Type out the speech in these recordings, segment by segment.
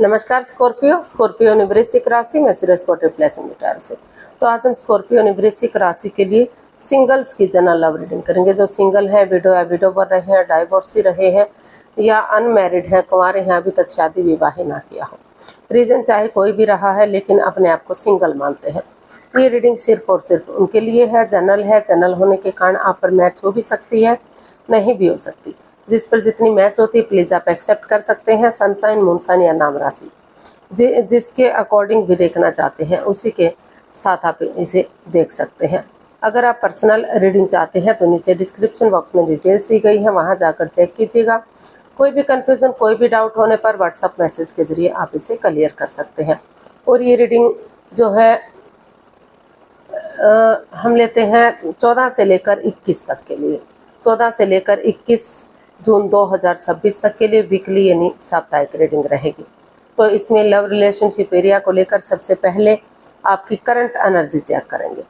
नमस्कार Scorpio Scorpio ने वृश्चिक राशि में सुरेश कोटे प्लेस गिटार से। तो आज हम स्कॉर्पियो ने वृश्चिक राशि के लिए सिंगल्स की जनरल लव रीडिंग करेंगे। जो सिंगल है, विडो या विडो बन रहे हैं, डाइवोर्सी रहे हैं या अनमैरिड हैं, कुंवारे हैं, अभी तक शादी विवाह ना किया हो, रीजन चाहे कोई भी रहा है लेकिन अपने आप को सिंगल मानते हैं, ये रीडिंग सिर्फ और सिर्फ उनके लिए है। जनरल है, जनरल होने के कारण आप पर मैच हो भी सकती है, नहीं भी हो सकती। जिस पर जितनी मैच होती है प्लीज़ आप एक्सेप्ट कर सकते हैं। सनसाइन, मूनसाइन या नाम राशि जिसके अकॉर्डिंग भी देखना चाहते हैं उसी के साथ आप इसे देख सकते हैं। अगर आप पर्सनल रीडिंग चाहते हैं तो नीचे डिस्क्रिप्शन बॉक्स में डिटेल्स दी गई है, वहां जाकर चेक कीजिएगा। कोई भी कन्फ्यूज़न, कोई भी डाउट होने पर व्हाट्सएप मैसेज के ज़रिए आप इसे क्लियर कर सकते हैं। और ये रीडिंग जो है हम लेते हैं 14 से लेकर 21 तक के लिए। 14 से लेकर 21 जून 2026 तक के लिए वीकली यानी साप्ताहिक रीडिंग रहेगी। तो इसमें लव रिलेशनशिप एरिया को लेकर सबसे पहले आपकी करंट एनर्जी चेक करेंगे।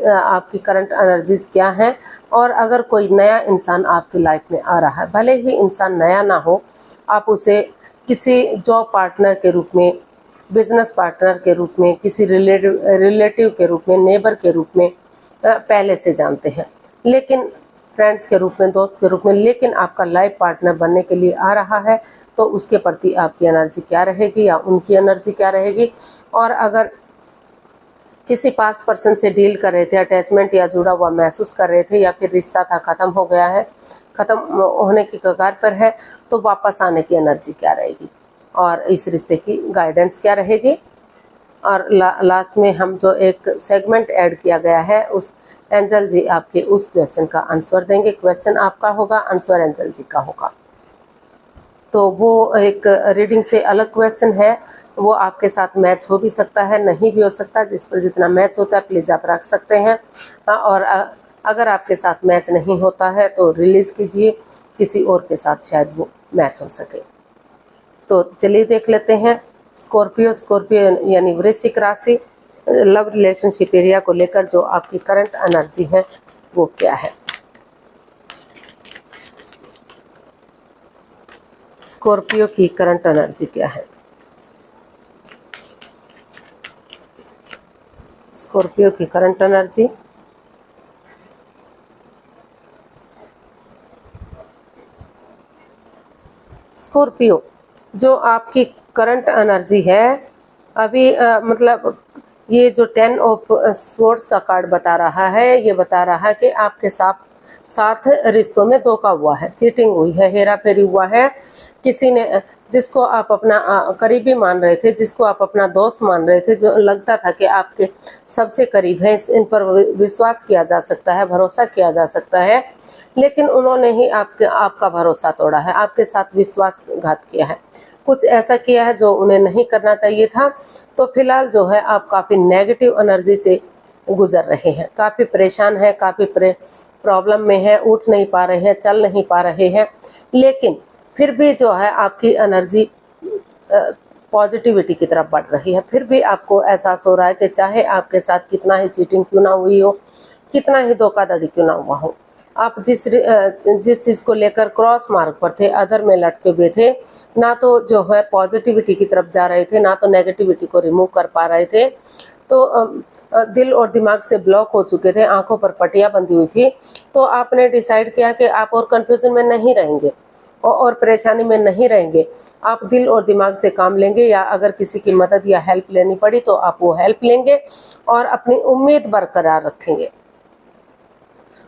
आपकी करंट एनर्जीज क्या हैं, और अगर कोई नया इंसान आपकी लाइफ में आ रहा है, भले ही इंसान नया ना हो, आप उसे किसी जॉब पार्टनर के रूप में, बिजनेस पार्टनर के रूप में, किसी रिलेटिव के रूप में, नेबर के रूप में पहले से जानते हैं, लेकिन फ्रेंड्स के रूप में, दोस्त के रूप में, लेकिन आपका लाइफ पार्टनर बनने के लिए आ रहा है, तो उसके प्रति आपकी एनर्जी क्या रहेगी या उनकी एनर्जी क्या रहेगी। और अगर किसी पास्ट पर्सन से डील कर रहे थे, अटैचमेंट या जुड़ा हुआ महसूस कर रहे थे, या फिर रिश्ता था ख़त्म हो गया है, ख़त्म होने की कगार पर है, तो वापस आने की एनर्जी क्या रहेगी और इस रिश्ते की गाइडेंस क्या रहेगी। और लास्ट में हम जो एक सेगमेंट ऐड किया गया है, उस एंजल जी आपके उस क्वेश्चन का आंसर देंगे। क्वेश्चन आपका होगा, आंसर एंजल जी का होगा। तो वो एक रीडिंग से अलग क्वेश्चन है, वो आपके साथ मैच हो भी सकता है, नहीं भी हो सकता। जिस पर जितना मैच होता है प्लीज़ आप रख सकते हैं, और अगर आपके साथ मैच नहीं होता है तो रिलीज़ कीजिए, किसी और के साथ शायद वो मैच हो सके। तो चलिए देख लेते हैं स्कॉर्पियो यानी वृश्चिक राशि लव रिलेशनशिप एरिया को लेकर जो आपकी करंट एनर्जी है वो क्या है। स्कॉर्पियो की करंट एनर्जी क्या है। स्कॉर्पियो की करंट एनर्जी स्कॉर्पियो जो आपकी करंट एनर्जी है अभी मतलब ये जो 10 ऑफ स्वॉर्ड्स का कार्ड बता रहा है, ये बता रहा है कि आपके साथ रिश्तों में धोखा हुआ है, चीटिंग हुई है, हेरा फेरी हुआ है। किसी ने जिसको आप अपना करीबी मान रहे थे, जिसको आप अपना दोस्त मान रहे थे, जो लगता था कि आपके सबसे करीब है, इन पर विश्वास किया जा सकता है, भरोसा किया जा सकता है, लेकिन उन्होंने ही आपका भरोसा तोड़ा है, आपके साथ विश्वासघात किया है, कुछ ऐसा किया है जो उन्हें नहीं करना चाहिए था। तो फिलहाल जो है आप काफ़ी नेगेटिव एनर्जी से गुजर रहे हैं, काफ़ी परेशान हैं, काफ़ी प्रॉब्लम में हैं, उठ नहीं पा रहे हैं, चल नहीं पा रहे हैं, लेकिन फिर भी जो है आपकी एनर्जी पॉजिटिविटी की तरफ बढ़ रही है। फिर भी आपको एहसास हो रहा है कि चाहे आपके साथ कितना ही चीटिंग क्यों ना हुई हो, कितना ही धोखाधड़ी क्यों ना हुआ हो, आप जिस चीज़ को लेकर क्रॉस मार्ग पर थे, अधर में लटके हुए थे, ना तो जो है पॉजिटिविटी की तरफ जा रहे थे, ना तो नेगेटिविटी को रिमूव कर पा रहे थे, तो दिल और दिमाग से ब्लॉक हो चुके थे, आंखों पर पट्टियां बंधी हुई थी। तो आपने डिसाइड किया कि आप और कंफ्यूजन में नहीं रहेंगे और परेशानी में नहीं रहेंगे, आप दिल और दिमाग से काम लेंगे, या अगर किसी की मदद या हेल्प लेनी पड़ी तो आप वो हेल्प लेंगे और अपनी उम्मीद बरकरार रखेंगे।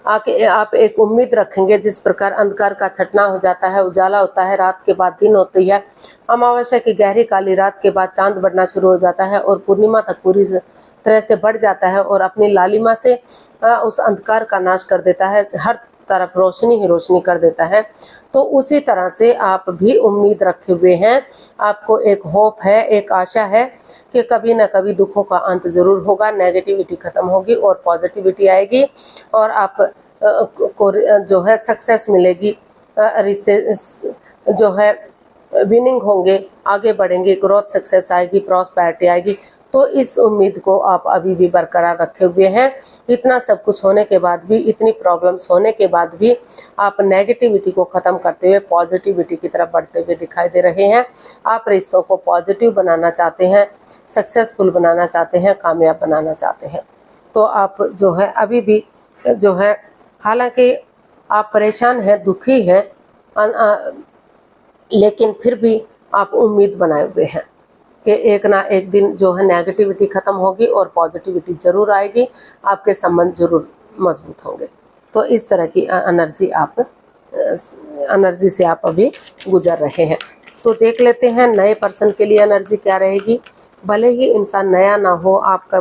आप एक उम्मीद रखेंगे। जिस प्रकार अंधकार का छटना हो जाता है, उजाला होता है, रात के बाद दिन होती है, अमावस्या की गहरी काली रात के बाद चांद बढ़ना शुरू हो जाता है और पूर्णिमा तक पूरी तरह से बढ़ जाता है और अपनी लालिमा से उस अंधकार का नाश कर देता है, हर तरफ रोशनी ही रोशनी कर देता है। तो उसी तरह से आप भी उम्मीद रखे हुए हैं, आपको एक होप है, एक आशा है कि कभी ना कभी दुखों का अंत जरूर होगा, नेगेटिविटी खत्म होगी और पॉजिटिविटी आएगी और आप को जो है सक्सेस मिलेगी, रिश्ते जो है विनिंग होंगे, आगे बढ़ेंगे, ग्रोथ सक्सेस आएगी, प्रॉस्पेरिटी आएगी। तो इस उम्मीद को आप अभी भी बरकरार रखे हुए हैं। इतना सब कुछ होने के बाद भी, इतनी प्रॉब्लम्स होने के बाद भी आप नेगेटिविटी को ख़त्म करते हुए पॉजिटिविटी की तरफ बढ़ते हुए दिखाई दे रहे हैं। आप रिश्तों को पॉजिटिव बनाना चाहते हैं, सक्सेसफुल बनाना चाहते हैं, कामयाब बनाना चाहते हैं। तो आप जो है अभी भी जो है, हालांकि आप परेशान हैं, दुखी हैं, लेकिन फिर भी आप उम्मीद बनाए हुए हैं कि एक ना एक दिन जो है नेगेटिविटी ख़त्म होगी और पॉजिटिविटी ज़रूर आएगी, आपके संबंध ज़रूर मजबूत होंगे। तो इस तरह की एनर्जी से आप अभी गुजर रहे हैं। तो देख लेते हैं नए पर्सन के लिए एनर्जी क्या रहेगी। भले ही इंसान नया ना हो, आपका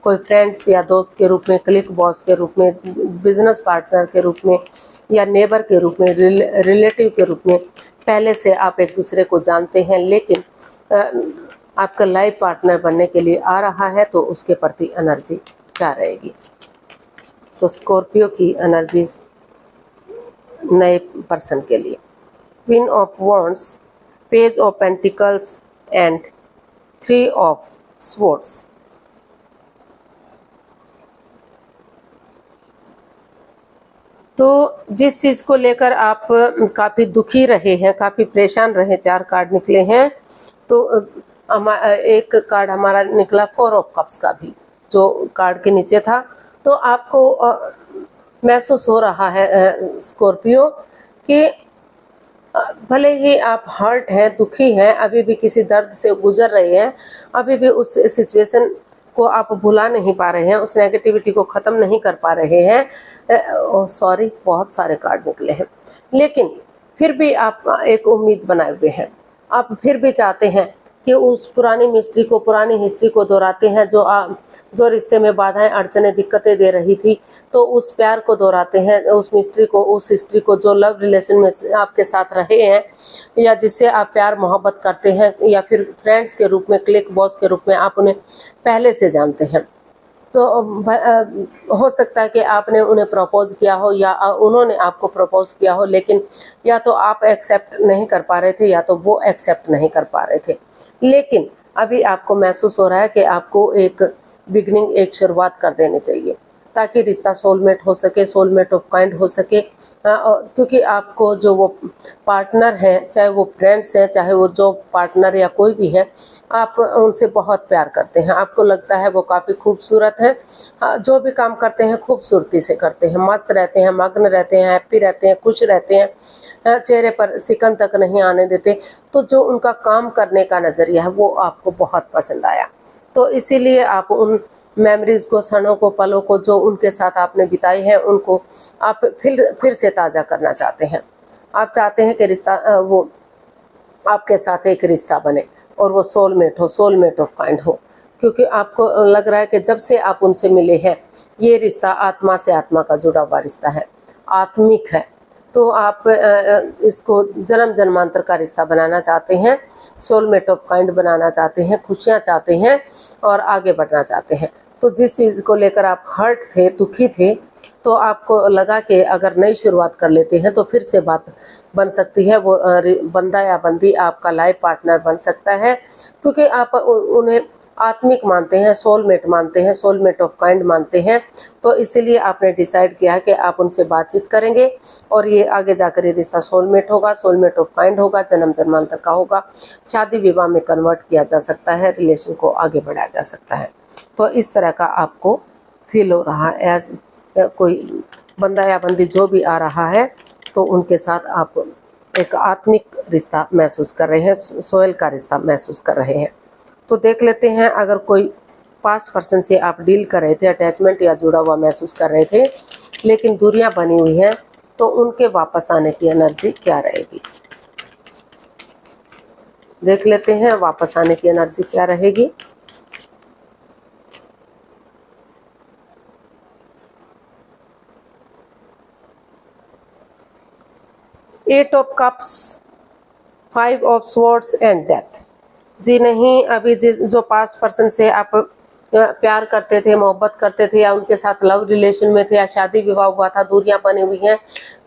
कोई फ्रेंड्स या दोस्त के रूप में, क्लिक बॉस के रूप में, बिजनेस पार्टनर के रूप में या नेबर के रूप में, रिलेटिव के रूप में पहले से आप एक दूसरे को जानते हैं, लेकिन आपका लाइफ पार्टनर बनने के लिए आ रहा है, तो उसके प्रति एनर्जी क्या रहेगी। तो स्कॉर्पियो की एनर्जी नए पर्सन के लिए, queen of wands, page of pentacles and 3 of swords. तो जिस चीज़ को लेकर आप काफ़ी दुखी रहे हैं, काफ़ी परेशान रहे, 4 कार्ड निकले हैं। तो एक कार्ड हमारा निकला 4 ऑफ कप्स का भी, जो कार्ड के नीचे था। तो आपको महसूस हो रहा है स्कॉर्पियो कि भले ही आप हर्ट हैं, दुखी हैं, अभी भी किसी दर्द से गुजर रहे हैं, अभी भी उस सिचुएशन को आप भुला नहीं पा रहे हैं, उस नेगेटिविटी को ख़त्म नहीं कर पा रहे हैं। सॉरी, बहुत सारे कार्ड निकले हैं, लेकिन फिर भी आप एक उम्मीद बनाए हुए हैं। आप फिर भी चाहते हैं कि उस पुरानी मिस्ट्री को, पुरानी हिस्ट्री को दोहराते हैं, जो रिश्ते में बाधाएं, अड़चनें, दिक्कतें दे रही थी, तो उस प्यार को दोहराते हैं, उस मिस्ट्री को, उस हिस्ट्री को, जो लव रिलेशन में आपके साथ रहे हैं या जिससे आप प्यार मोहब्बत करते हैं, या फिर फ्रेंड्स के रूप में, क्लिक बॉस के रूप में आप उन्हें पहले से जानते हैं। तो हो सकता है कि आपने उन्हें प्रपोज किया हो या उन्होंने आपको प्रपोज किया हो, लेकिन या तो आप एक्सेप्ट नहीं कर पा रहे थे या तो वो एक्सेप्ट नहीं कर पा रहे थे। लेकिन अभी आपको महसूस हो रहा है कि आपको एक बिगनिंग, एक शुरुआत कर देनी चाहिए, ताकि रिश्ता सोलमेट हो सके, सोलमेट ऑफ काइंड हो सके। क्योंकि आपको जो वो पार्टनर है, चाहे वो फ्रेंड्स हैं, चाहे वो जॉब पार्टनर या कोई भी है, आप उनसे बहुत प्यार करते हैं। आपको लगता है वो काफ़ी खूबसूरत है, जो भी काम करते हैं खूबसूरती से करते हैं, मस्त रहते हैं, मग्न रहते हैं, हैप्पी रहते हैं, खुश रहते हैं, चेहरे पर सिकन तक नहीं आने देते। तो जो उनका काम करने का नज़रिया है वो आपको बहुत पसंद आया। तो इसीलिए आप उन मेमोरीज को, क्षणों को, पलों को जो उनके साथ आपने बिताई है, उनको आप फिर से ताज़ा करना चाहते हैं। आप चाहते हैं कि रिश्ता वो आपके साथ एक रिश्ता बने और वो सोलमेट हो, सोलमेट ऑफ काइंड हो। क्योंकि आपको लग रहा है कि जब से आप उनसे मिले हैं, ये रिश्ता आत्मा से आत्मा का जुड़ा हुआ रिश्ता है, आत्मिक है। तो आप इसको जन्म जन्मांतर का रिश्ता बनाना चाहते हैं, सोलमेट ऑफ काइंड बनाना चाहते हैं, खुशियाँ चाहते हैं और आगे बढ़ना चाहते हैं। तो जिस चीज़ को लेकर आप हर्ट थे, दुखी थे, तो आपको लगा कि अगर नई शुरुआत कर लेते हैं तो फिर से बात बन सकती है, वो बंदा या बंदी आपका लाइफ पार्टनर बन सकता है। क्योंकि आप उन्हें आत्मिक मानते हैं, सोलमेट मानते हैं, सोलमेट ऑफ काइंड मानते हैं। तो इसीलिए आपने डिसाइड किया कि आप उनसे बातचीत करेंगे और ये आगे जाकर ये रिश्ता सोलमेट होगा, सोलमेट ऑफ काइंड होगा, जन्म जन्मांतर का होगा, शादी विवाह में कन्वर्ट किया जा सकता है, रिलेशन को आगे बढ़ाया जा सकता है। तो इस तरह का आपको फील हो रहा है, एज कोई बंदा या बंदी जो भी आ रहा है, तो उनके साथ आप एक आत्मिक रिश्ता महसूस कर रहे हैं, सोयल का रिश्ता महसूस कर रहे हैं। तो देख लेते हैं, अगर कोई पास्ट पर्सन से आप डील कर रहे थे, अटैचमेंट या जुड़ा हुआ महसूस कर रहे थे, लेकिन दूरियां बनी हुई हैं, तो उनके वापस आने की एनर्जी क्या रहेगी। देख लेते हैं वापस आने की एनर्जी क्या रहेगी। Eight of cups, 5 of swords and death. जी नहीं, अभी जो पास्ट पर्सन से आप प्यार करते थे, मोहब्बत करते थे, या उनके साथ लव रिलेशन में थे, या शादी विवाह हुआ था, दूरियां बनी हुई हैं,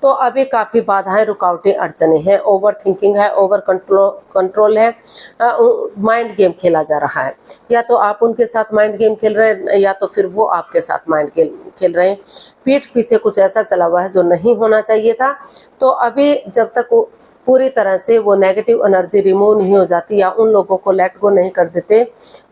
तो अभी काफ़ी बाधाएं, रुकावटें, अड़चने हैं, ओवर थिंकिंग है, ओवर कंट्रोल है, माइंड गेम खेला जा रहा है। या तो आप उनके साथ माइंड गेम खेल रहे हैं, या तो फिर वो आपके साथ माइंड गेम खेल रहे हैं। पीठ पीछे कुछ ऐसा चला हुआ है जो नहीं होना चाहिए था। तो अभी जब तक पूरी तरह से वो नेगेटिव एनर्जी रिमूव नहीं हो जाती, या उन लोगों को लेट गो नहीं कर देते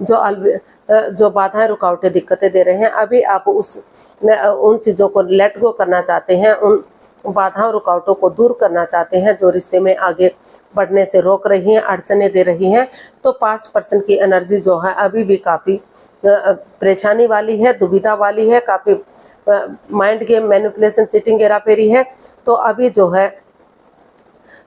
जो बाधाएं, रुकावटें, दिक्कतें दे रहे हैं, अभी आप उन चीज़ों को लेट गो करना चाहते हैं, उन बाधाओं, रुकावटों को दूर करना चाहते हैं जो रिश्ते में आगे बढ़ने से रोक रही हैं, अड़चने दे रही हैं। तो पास्ट पर्सन की एनर्जी जो है अभी भी काफ़ी परेशानी वाली है, दुविधा वाली है, काफ़ी माइंड गेम, मैनिपुलेशन, चीटिंग, हेराफेरी है। तो अभी जो है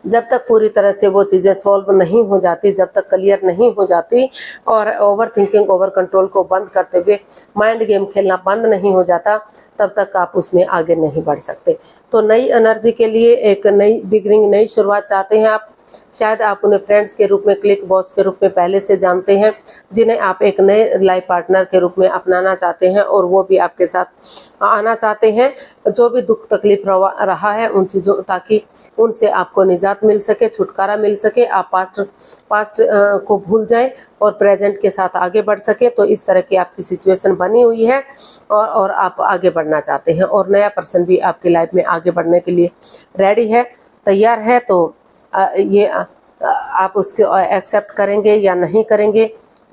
जब तक पूरी तरह से वो चीज़ें सॉल्व नहीं हो जाती, जब तक क्लियर नहीं हो जाती, और ओवर थिंकिंग, ओवर कंट्रोल को बंद करते हुए माइंड गेम खेलना बंद नहीं हो जाता, तब तक आप उसमें आगे नहीं बढ़ सकते। तो नई एनर्जी के लिए एक नई बिगिनिंग, नई शुरुआत चाहते हैं आप। शायद आप उन्हें फ्रेंड्स के रूप में, क्लिक बॉस के रूप में पहले से जानते हैं, जिन्हें आप एक नए लाइफ पार्टनर के रूप में अपनाना चाहते हैं, और वो भी आपके साथ आना चाहते हैं। जो भी दुख तकलीफ रहा है उन चीज़ों, ताकि उनसे आपको निजात मिल सके, छुटकारा मिल सके, आप पास्ट को भूल जाएं और प्रेजेंट के साथ आगे बढ़ सके। तो इस तरह की आपकी सिचुएशन बनी हुई है, और आप आगे बढ़ना चाहते हैं, और नया पर्सन भी आपकी लाइफ में आगे बढ़ने के लिए रेडी है, तैयार है। तो ये आप उसको एक्सेप्ट करेंगे या नहीं करेंगे,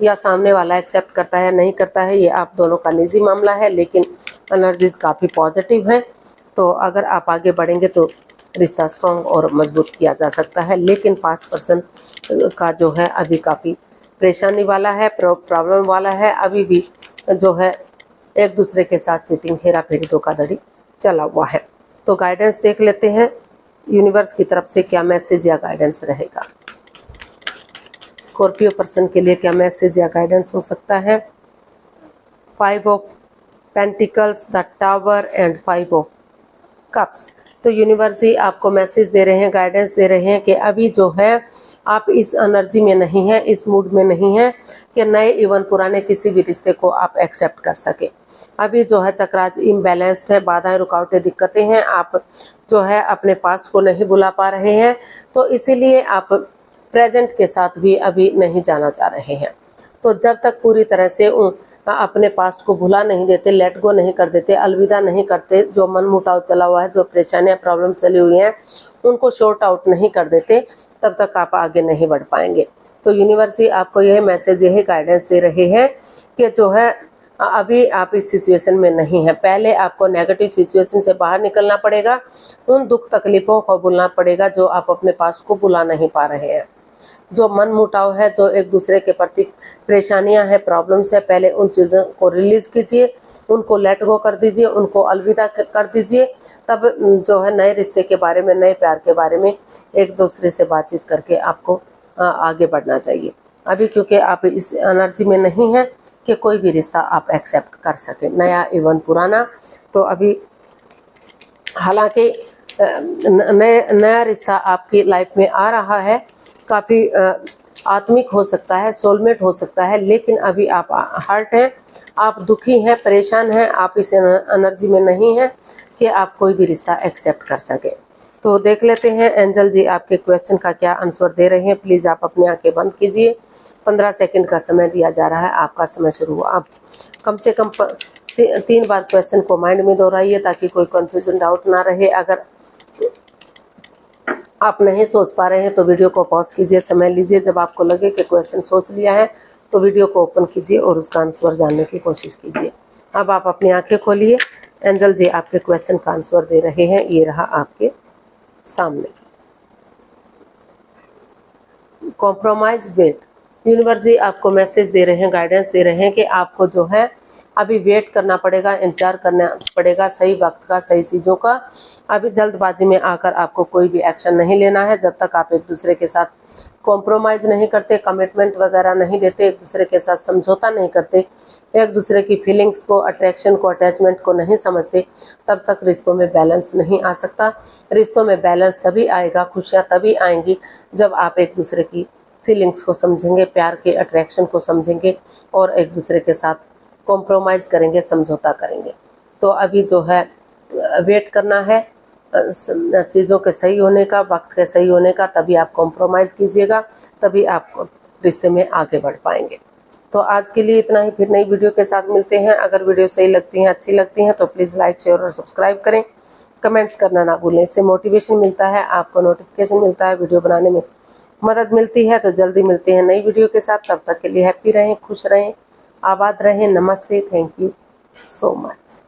या सामने वाला एक्सेप्ट करता है नहीं करता है, ये आप दोनों का निजी मामला है, लेकिन एनर्जीज काफ़ी पॉजिटिव है। तो अगर आप आगे बढ़ेंगे तो रिश्ता स्ट्रॉन्ग और मजबूत किया जा सकता है। लेकिन पास्ट पर्सन का जो है अभी काफ़ी परेशानी वाला है, प्रॉब्लम वाला है, अभी भी जो है एक दूसरे के साथ चीटिंग, हेरा फेरी, धोखाधड़ी चला हुआ है। तो गाइडेंस देख लेते हैं यूनिवर्स की तरफ से क्या मैसेज या गाइडेंस रहेगा। स्कॉर्पियो पर्सन के लिए क्या मैसेज या गाइडेंस हो सकता है। 5 of pentacles, the tower and 5 of cups. तो यूनिवर्स जी आपको मैसेज दे रहे हैं, गाइडेंस दे रहे हैं कि अभी जो है आप इस एनर्जी में नहीं हैं, इस मूड में नहीं हैं कि नए इवन पुराने किसी भी रिश्ते को आप एक्सेप्ट कर सके। अभी जो है चक्राज इम्बैलेंस्ड है, बाधाएं, रुकावटें, दिक्कतें हैं, आप जो है अपने पास्ट को नहीं भुला पा रहे हैं, तो इसीलिए आप प्रेजेंट के साथ भी अभी नहीं जाना चाह रहे हैं। तो जब तक पूरी तरह से अपने पास्ट को भुला नहीं देते, लेट गो नहीं कर देते, अलविदा नहीं करते, जो मन मुटाव चला हुआ है, जो परेशानियां, प्रॉब्लम चली हुई हैं, उनको शॉर्ट आउट नहीं कर देते, तब तक आप आगे नहीं बढ़ पाएंगे। तो यूनिवर्स ही आपको यह मैसेज, यही गाइडेंस दे रहे हैं कि जो है अभी आप इस सिचुएशन में नहीं है। पहले आपको नेगेटिव सिचुएशन से बाहर निकलना पड़ेगा, उन दुख तकलीफों को भूलना पड़ेगा जो आप अपने पास्ट को भुला नहीं पा रहे हैं, जो मन मुटाव है, जो एक दूसरे के प्रति परेशानियां हैं, प्रॉब्लम्स है, पहले उन चीज़ों को रिलीज कीजिए, उनको लेट गो कर दीजिए, उनको अलविदा कर दीजिए। तब जो है नए रिश्ते के बारे में, नए प्यार के बारे में एक दूसरे से बातचीत करके आपको आगे बढ़ना चाहिए। अभी क्योंकि आप इस एनर्जी में नहीं हैं कि कोई भी रिश्ता आप एक्सेप्ट कर सके, नया एवं पुराना। तो अभी हालांकि नया रिश्ता आपकी लाइफ में आ रहा है, काफ़ी आत्मिक हो सकता है, सोलमेट हो सकता है, लेकिन अभी आप हर्ट हैं, आप दुखी हैं, परेशान हैं, आप इस एनर्जी में नहीं हैं कि आप कोई भी रिश्ता एक्सेप्ट कर सके। तो देख लेते हैं एंजल जी आपके क्वेश्चन का क्या आंसर दे रहे हैं। प्लीज़ आप अपनी आंखें बंद कीजिए। 15 सेकंड का समय दिया जा रहा है, आपका समय शुरू हुआ। आप कम से कम 3 बार क्वेश्चन को माइंड में दोहराइए ताकि कोई कन्फ्यूजन, डाउट ना रहे। अगर आप नहीं सोच पा रहे हैं तो वीडियो को पॉज कीजिए, समय लीजिए। जब आपको लगे कि क्वेश्चन सोच लिया है तो वीडियो को ओपन कीजिए और उसका आंसर जानने की कोशिश कीजिए। अब आप अपनी आंखें खोलिए। एंजल जी आपके क्वेश्चन का आंसर दे रहे हैं, ये रहा आपके सामने। Compromise wait. यूनिवर्स जी आपको मैसेज दे रहे हैं, गाइडेंस दे रहे हैं कि आपको जो है अभी वेट करना पड़ेगा, इंतजार करना पड़ेगा सही वक्त का, सही चीज़ों का। अभी जल्दबाजी में आकर आपको कोई भी एक्शन नहीं लेना है। जब तक आप एक दूसरे के साथ कॉम्प्रोमाइज़ नहीं करते, कमिटमेंट वगैरह नहीं देते, एक दूसरे के साथ समझौता नहीं करते, एक दूसरे की फीलिंग्स को, अट्रैक्शन को, अटैचमेंट को नहीं समझते, तब तक रिश्तों में बैलेंस नहीं आ सकता। रिश्तों में बैलेंस तभी आएगा, खुशियाँ तभी आएंगी जब आप एक दूसरे की फीलिंग्स को समझेंगे, प्यार के अट्रैक्शन को समझेंगे और एक दूसरे के साथ कॉम्प्रोमाइज़ करेंगे, समझौता करेंगे। तो अभी जो है वेट करना है चीज़ों के सही होने का, वक्त के सही होने का, तभी आप कॉम्प्रोमाइज़ कीजिएगा, तभी आप रिश्ते में आगे बढ़ पाएंगे। तो आज के लिए इतना ही, फिर नई वीडियो के साथ मिलते हैं। अगर वीडियो सही लगती हैं, अच्छी लगती हैं तो प्लीज़ लाइक, शेयर और सब्सक्राइब करें। कमेंट्स करना ना भूलें, इससे मोटिवेशन मिलता है, आपको नोटिफिकेशन मिलता है, वीडियो बनाने में मदद मिलती है। तो जल्दी मिलते हैं नई वीडियो के साथ, तब तक के लिए हैप्पी रहें, खुश रहें, आबाद रहें। नमस्ते, थैंक यू सो मच।